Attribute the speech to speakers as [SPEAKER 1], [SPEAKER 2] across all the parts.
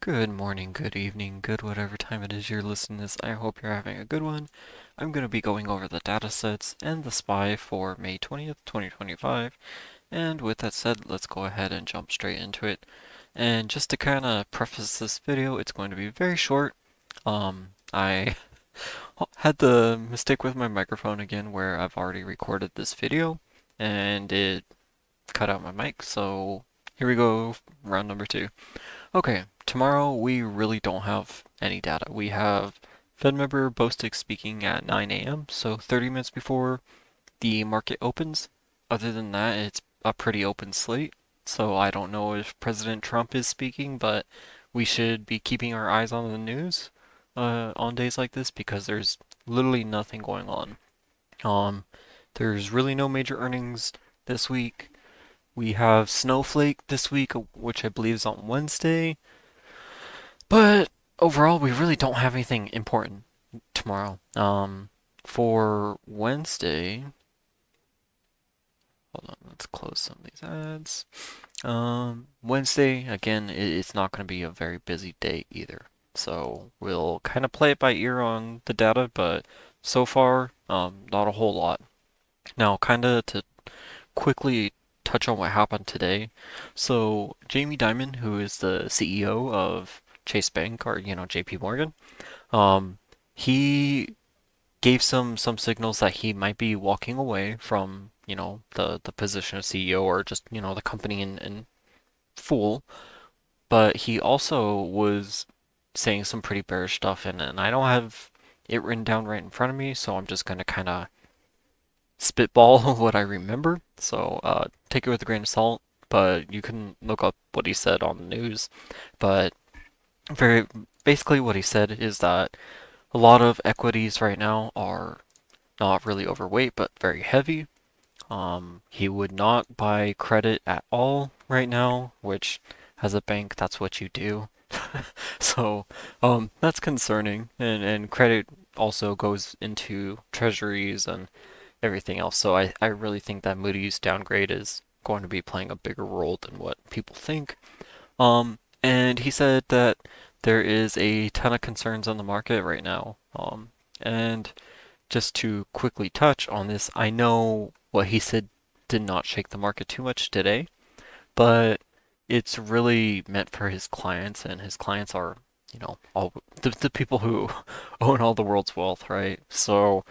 [SPEAKER 1] Good morning, good evening, good whatever time it is you're listening to this. I hope you're having a good one. I'm going to be going over the datasets and the SPY for May 20th, 2025. And with that said, let's go ahead and jump straight into it. And just to kind of preface this video, it's going to be very short. I had the mistake with my microphone again where I've already recorded this video and it cut out my mic, so here we go, round number two. Okay, tomorrow we really don't have any data. We have Fed member Bostic speaking at 9 a.m., so 30 minutes before the market opens. Other than that, it's a pretty open slate. So I don't know if President Trump is speaking, but we should be keeping our eyes on the news on days like this because there's literally nothing going on. Um, there's really no major earnings this week. We have Snowflake this week, which I believe is on Wednesday. But overall, we really don't have anything important tomorrow. For Wednesday, hold on, let's close some of these ads. Wednesday, again, it's not going to be a very busy day either. So we'll kind of play it by ear on the data, but so far, not a whole lot. Now, kind of to quickly touch on what happened today. So Jamie Dimon, who is the CEO of Chase Bank or JP Morgan, um, he gave some signals that he might be walking away from the position of CEO or just the company in full. But he also was saying some pretty bearish stuff, and I don't have it written down right in front of me, so I'm just gonna kind of spitball what I remember. So take it with a grain of salt, but you can look up what he said on the news. But very basically, what he said is that a lot of equities right now are not really overweight, but very heavy. He would not buy credit at all right now, which as a bank, that's what you do. So, that's concerning. And credit also goes into treasuries and everything else. So I really think that Moody's downgrade is going to be playing a bigger role than what people think. And he said that there is a ton of concerns on the market right now. And just to quickly touch on this, I know what he said did not shake the market too much today, but it's really meant for his clients, and his clients are, all the people who own all the world's wealth, right? So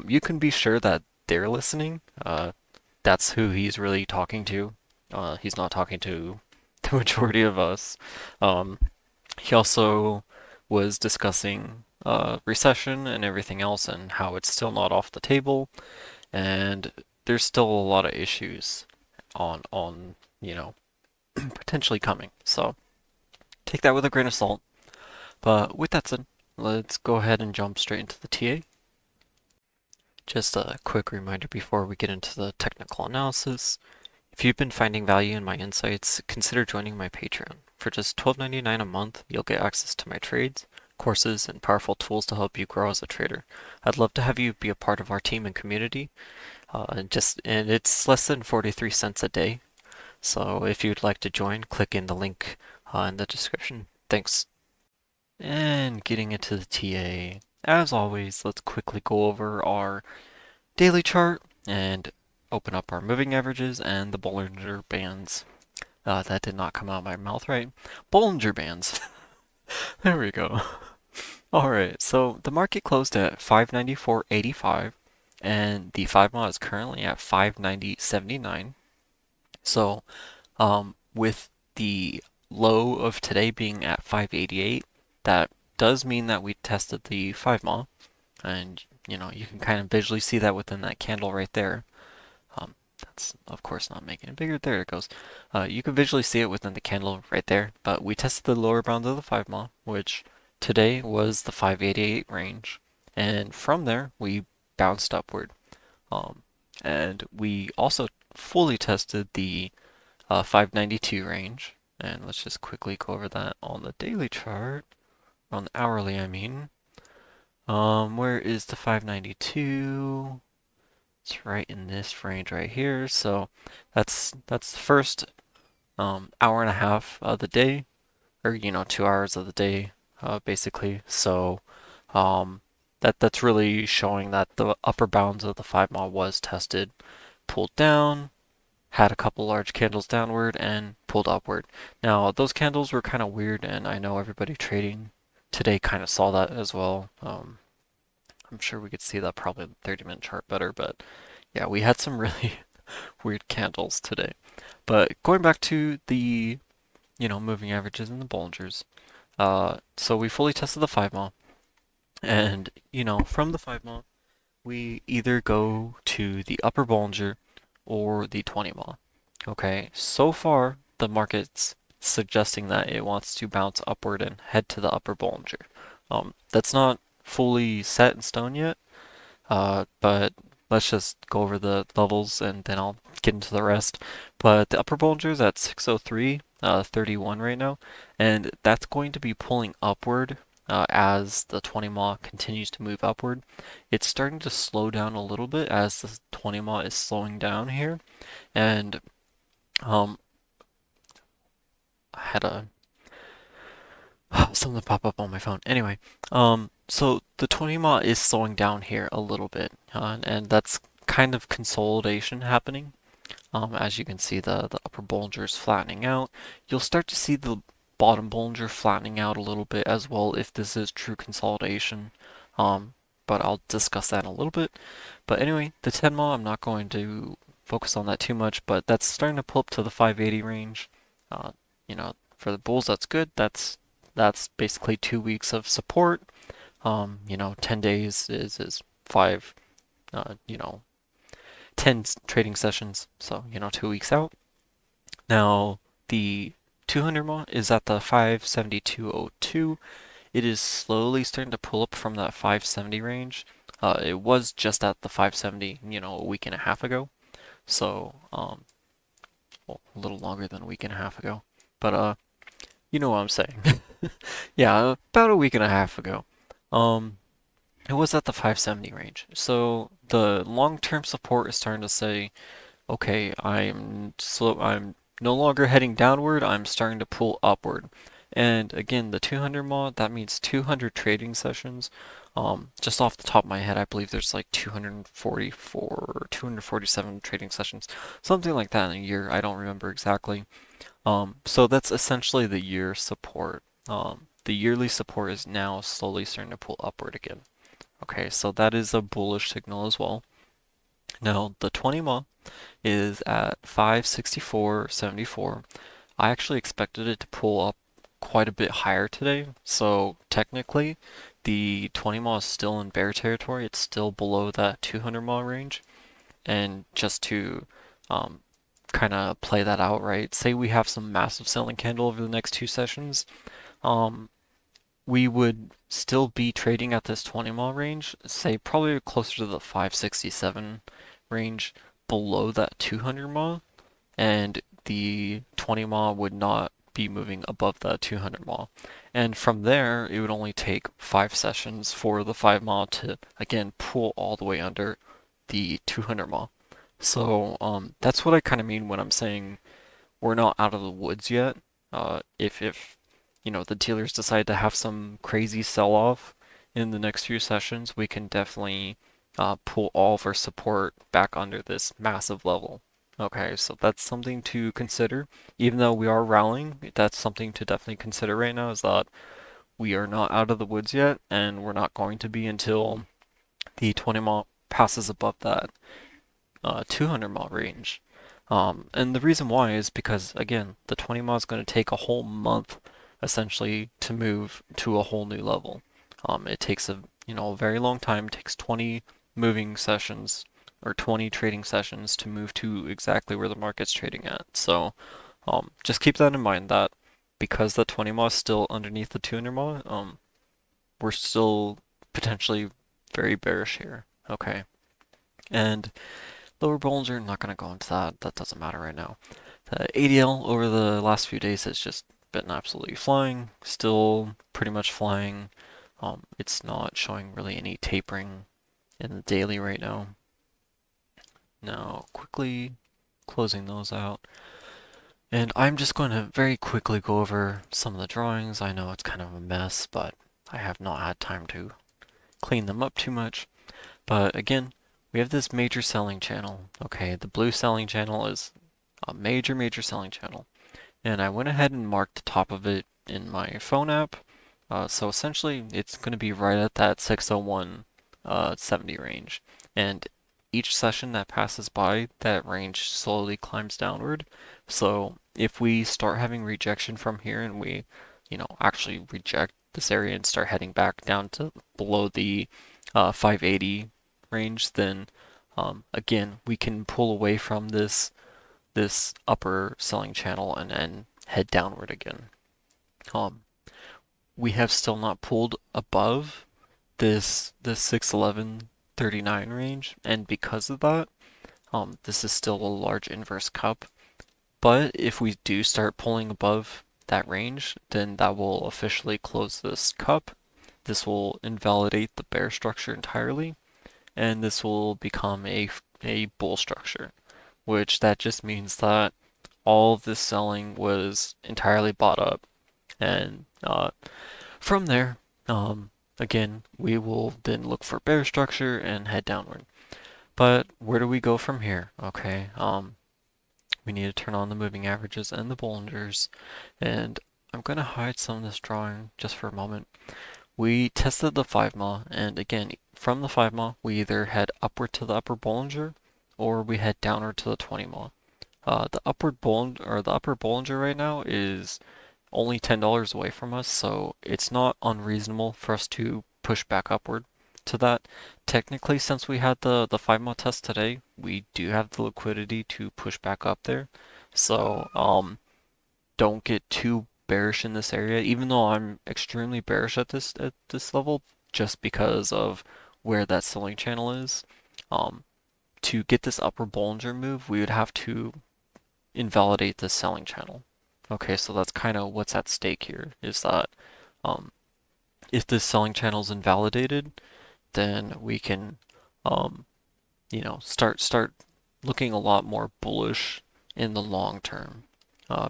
[SPEAKER 1] you can be sure that they're listening. That's who he's really talking to. He's not talking to the majority of us. Um, he also was discussing recession and everything else and how it's still not off the table, and there's still a lot of issues on potentially coming. So take that with a grain of salt. But with that said, let's go ahead and jump straight into the TA. Just a quick reminder before we get into the technical analysis. If you've been finding value in my insights, consider joining my Patreon. For just $12.99 a month, you'll get access to my trades, courses, and powerful tools to help you grow as a trader. I'd love to have you be a part of our team and community. And it's less than 43 cents a day. So if you'd like to join, click in the link in the description. Thanks. And getting into the TA, as always, let's quickly go over our daily chart and open up our moving averages and the Bollinger Bands. That did not come out of my mouth right. Bollinger Bands. There we go. Alright, so the market closed at 594.85 and the 5 mile is currently at 590.79. So, with the low of today being at 588, that does mean that we tested the 5 mile, and you can kind of visually see that within that candle right there. That's of course not making it bigger. There it goes. You can visually see it within the candle right there, but we tested the lower bound of the 5 mile, which today was the 588 range, and from there we bounced upward. Um, and we also fully tested the 592 range. And let's just quickly go over that on the daily chart, on the hourly, I mean. Where is the 592? It's right in this range right here. So that's the first hour and a half of the day. or 2 hours of the day, basically. So that's really showing that the upper bounds of the 5 mile was tested, pulled down, had a couple large candles downward, and pulled upward. Now those candles were kind of weird, and I know everybody trading today kind of saw that as well. I'm sure we could see that probably in the 30-minute chart better, but yeah, we had some really weird candles today. But going back to the moving averages and the Bollingers. So we fully tested the 5 mile, and from the 5 mile, we either go to the upper Bollinger or the 20 mile. Okay, so far the market's suggesting that it wants to bounce upward and head to the upper Bollinger. That's not fully set in stone yet, but let's just go over the levels and then I'll get into the rest. But the upper Bollinger's at 603, 31 right now, and that's going to be pulling upward as the 20 mile continues to move upward. It's starting to slow down a little bit as the 20 mile is slowing down here, and um, I had a something pop up on my phone. Anyway, so the 20 mile is slowing down here a little bit, and that's kind of consolidation happening. As you can see, the upper Bollinger is flattening out. You'll start to see the bottom Bollinger flattening out a little bit as well if this is true consolidation. Um, but I'll discuss that in a little bit. But anyway, the 10 mile, I'm not going to focus on that too much, but that's starting to pull up to the 580 range. Uh, for the bulls, that's good. That's basically 2 weeks of support. 10 days is five, uh, you know, 10 trading sessions, so 2 weeks out. Now, the 200 mile is at the 572.02. It is slowly starting to pull up from that 570 range. It was just at the 570, a week and a half ago. So, well, a little longer than a week and a half ago. But, you know what I'm saying. Yeah, about a week and a half ago. Um, it was at the 570 range. So the long-term support is starting to say, okay, I'm no longer heading downward, I'm starting to pull upward. And again, the 200 mod, that means 200 trading sessions. Just off the top of my head, I believe there's like 244 or 247 trading sessions, something like that in a year. I don't remember exactly. So that's essentially the year support. The yearly support is now slowly starting to pull upward again. Okay, so that is a bullish signal as well. Now, the 20 month is at 564.74. I actually expected it to pull up quite a bit higher today. So technically, the 20 mile is still in bear territory. It's still below that 200 mile range. And just to um, kind of play that out, right? Say we have some massive selling candle over the next 2 sessions. Um, we would still be trading at this 20 mile range, say probably closer to the 567 range below that 200 mile, and the 20 mile would not be moving above that 200 mile. And from there, it would only take 5 sessions for the 5 mile to again pull all the way under the 200 mile. So that's what I kind of mean when I'm saying we're not out of the woods yet. If the dealers decide to have some crazy sell-off in the next few sessions, we can definitely pull all of our support back under this massive level. Okay, so that's something to consider. Even though we are rallying, that's something to definitely consider right now, is that we are not out of the woods yet, and we're not going to be until the 20 mile passes above that 200 mile range. And the reason why is because, again, the 20 mile is going to take a whole month essentially to move to a whole new level. It takes a very long time. It takes 20 moving sessions or 20 trading sessions to move to exactly where the market's trading at. So just keep that in mind that because the 20 mile is still underneath the 200 mile, we're still potentially very bearish here. Okay. And lower Bollinger, not going to go into that. That doesn't matter right now. The ADL over the last few days has just been absolutely flying. Still pretty much flying. It's not showing really any tapering in the daily right now. Now, quickly closing those out. And I'm just going to very quickly go over some of the drawings. I know it's kind of a mess, but I have not had time to clean them up too much. But again, we have this major selling channel. Okay, the blue selling channel is a major selling channel. And I went ahead and marked the top of it in my phone app. So essentially, it's going to be right at that 601 70 range. And each session that passes by, that range slowly climbs downward. So if we start having rejection from here and we, actually reject this area and start heading back down to below the 580 range, then again, we can pull away from this upper selling channel and then head downward again. Um, we have still not pulled above this 611.39 range, and because of that, this is still a large inverse cup. But if we do start pulling above that range, then that will officially close this cup. This will invalidate the bear structure entirely, and this will become a bull structure, which that just means that all of this selling was entirely bought up. And from there, again, we will then look for bear structure and head downward. But where do we go from here? Okay, we need to turn on the moving averages and the Bollingers. And I'm going to hide some of this drawing just for a moment. We tested the 5 mile, and again, from the 5 mile, we either head upward to the upper Bollinger or we head downward to the 20 mile. The upper Bollinger right now is only $10 away from us, so it's not unreasonable for us to push back upward to that. Technically, since we had the 5 mile test today, we do have the liquidity to push back up there. So don't get too bearish in this area, even though I'm extremely bearish at this level, just because of where that selling channel is. To get this upper Bollinger move, we would have to invalidate this selling channel. Okay, so that's kind of what's at stake here, is that um, if this selling channel is invalidated, then we can, um, start looking a lot more bullish in the long term,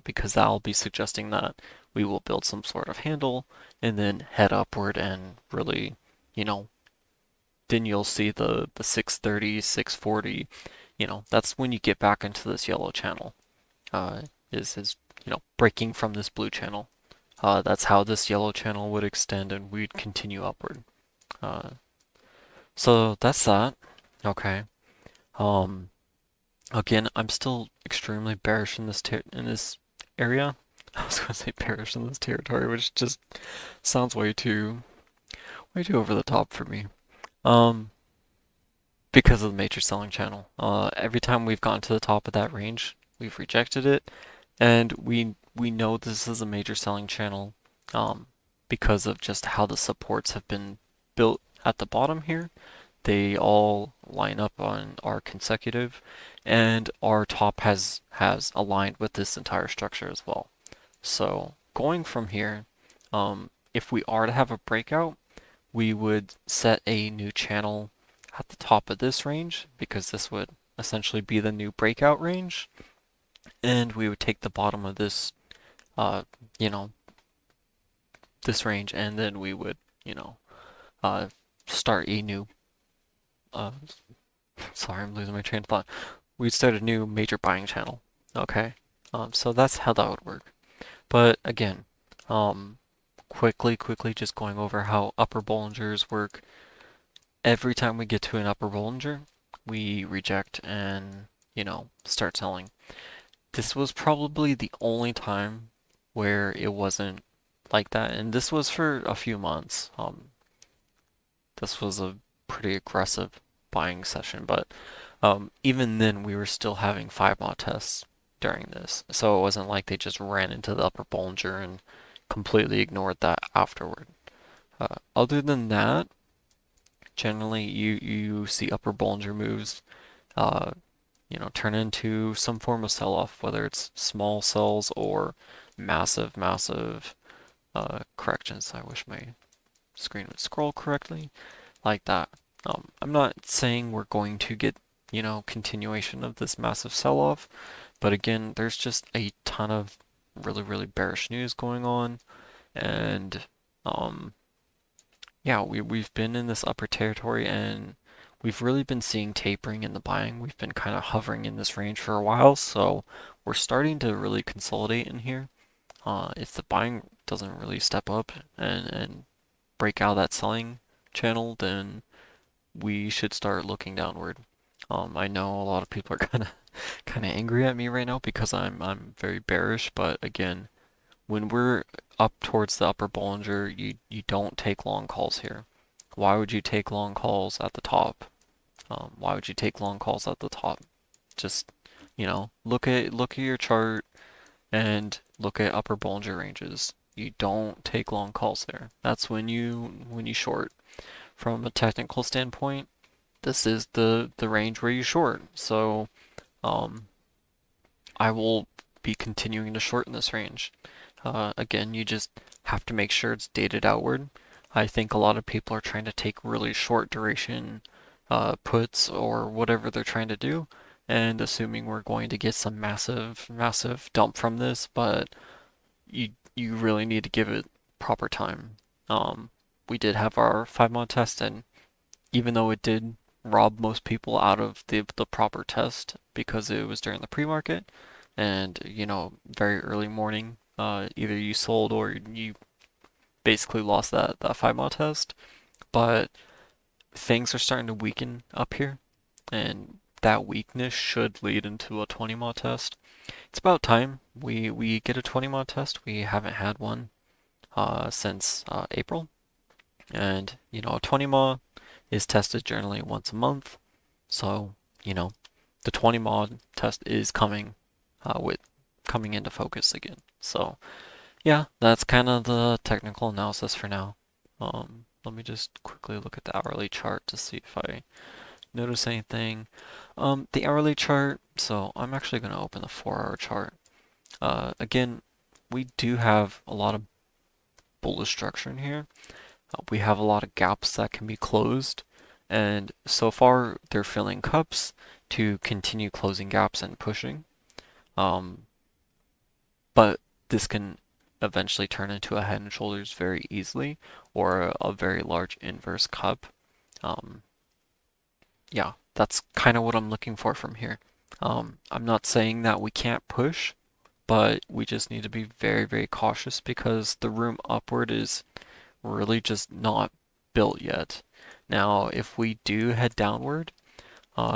[SPEAKER 1] because that'll be suggesting that we will build some sort of handle and then head upward and really, you know, then you'll see the 630, 640. That's when you get back into this yellow channel. Is breaking from this blue channel. That's how this yellow channel would extend and we'd continue upward. Uh, so that's that. Okay. Um, Again, I'm still extremely bearish in this area. I was gonna say bearish in this territory, which just sounds way too over the top for me. Um, because of the major selling channel. Every time we've gotten to the top of that range, we've rejected it, and we know this is a major selling channel, because of just how the supports have been built at the bottom here. They all line up on our consecutive, and our top has aligned with this entire structure as well. So going from here, if we are to have a breakout, we would set a new channel at the top of this range, because this would essentially be the new breakout range, and we would take the bottom of this, uh, you know, this range, and then we would, you know, uh, start a new, uh, sorry, I'm losing my train of thought. We'd start a new major buying channel. Okay, so that's how that would work. But again, um, quickly, just going over how upper Bollingers work. Every time we get to an upper Bollinger, we reject and, start selling. This was probably the only time where it wasn't like that, and this was for a few months. This was a pretty aggressive buying session, but even then we were still having 5 mod tests during this, so it wasn't like they just ran into the upper Bollinger and completely ignored that afterward. Other than that, generally you see upper Bollinger moves, uh, turn into some form of sell-off, whether it's small sells or massive corrections. I wish my screen would scroll correctly like that. I'm not saying we're going to get, continuation of this massive sell-off, But again, there's just a ton of really bearish news going on, and um, yeah, we've been in this upper territory, and we've really been seeing tapering in the buying. We've been kind of hovering in this range for a while, so we're starting to really consolidate in here. If the buying doesn't really step up and break out of that selling channel, then we should start looking downward. I know a lot of people are kind of angry at me right now because I'm very bearish, but again, when we're up towards the upper Bollinger, you don't take long calls here. Why would you take long calls at the top? Why would you take long calls at the top? Just, look at your chart and look at upper Bollinger ranges. You don't take long calls there. That's when you short. From a technical standpoint, this is the range where you short. So, um, I will be continuing to shorten this range. Again, you just have to make sure it's dated outward. I think a lot of people are trying to take really short duration puts or whatever they're trying to do, and assuming we're going to get some massive dump from this, but you really need to give it proper time. We did have our 5 month test, and even though it did rob most people out of the proper test because it was during the pre-market and very early morning, either you sold or you basically lost that 5 month test. But things are starting to weaken up here, and that weakness should lead into a 20 month test. It's about time we get a 20 month test. We haven't had one since April, and a 20 month is tested generally once a month. So, the 20 mod test is with coming into focus again. So, yeah, that's kind of the technical analysis for now. Let me just quickly look at the hourly chart to see if I notice anything. The hourly chart, so I'm actually going to open the 4 hour chart. Again, we do have a lot of bullish structure in here. We have a lot of gaps that can be closed, and so far they're filling cups to continue closing gaps and pushing. Um, but this can eventually turn into a head and shoulders very easily, or a very large inverse cup. Um, yeah, that's kind of what I'm looking for from here. I'm not saying that we can't push, but we just need to be very cautious because the room upward is really just not built yet. Now, if we do head downward,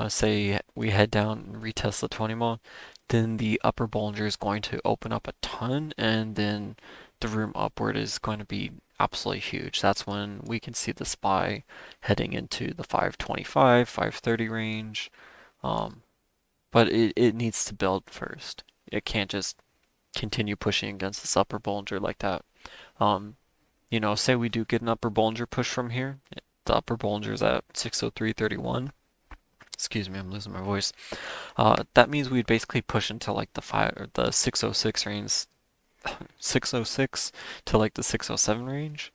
[SPEAKER 1] say we head down and retest the 20 mile, then the upper Bollinger is going to open up a ton, and then the room upward is going to be absolutely huge. That's when we can see the SPY heading into the 525, 530 range. Um, but it needs to build first. It can't just continue pushing against this upper Bollinger like that. Um, say we do get an upper Bollinger push from here. The upper Bollinger is at 603.31. Excuse me, I'm losing my voice. That means we'd basically push into like the 606 range, 606 to like the 607 range,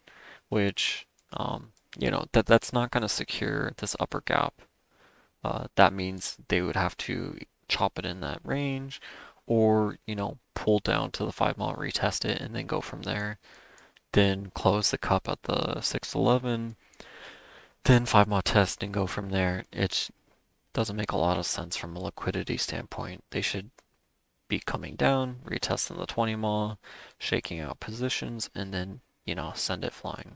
[SPEAKER 1] which that's not going to secure this upper gap. That means they would have to chop it in that range, or pull down to the 5 mile, retest it, and then go from there. Then close the cup at the 611, then 5 mile test and go from there. It doesn't make a lot of sense from a liquidity standpoint. They should be coming down, retesting the 20 mile, shaking out positions, and then, send it flying.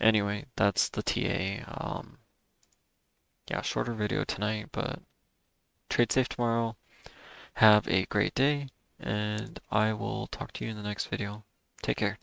[SPEAKER 1] Anyway, that's the TA. Yeah, shorter video tonight, but trade safe tomorrow. Have a great day, and I will talk to you in the next video. Take care.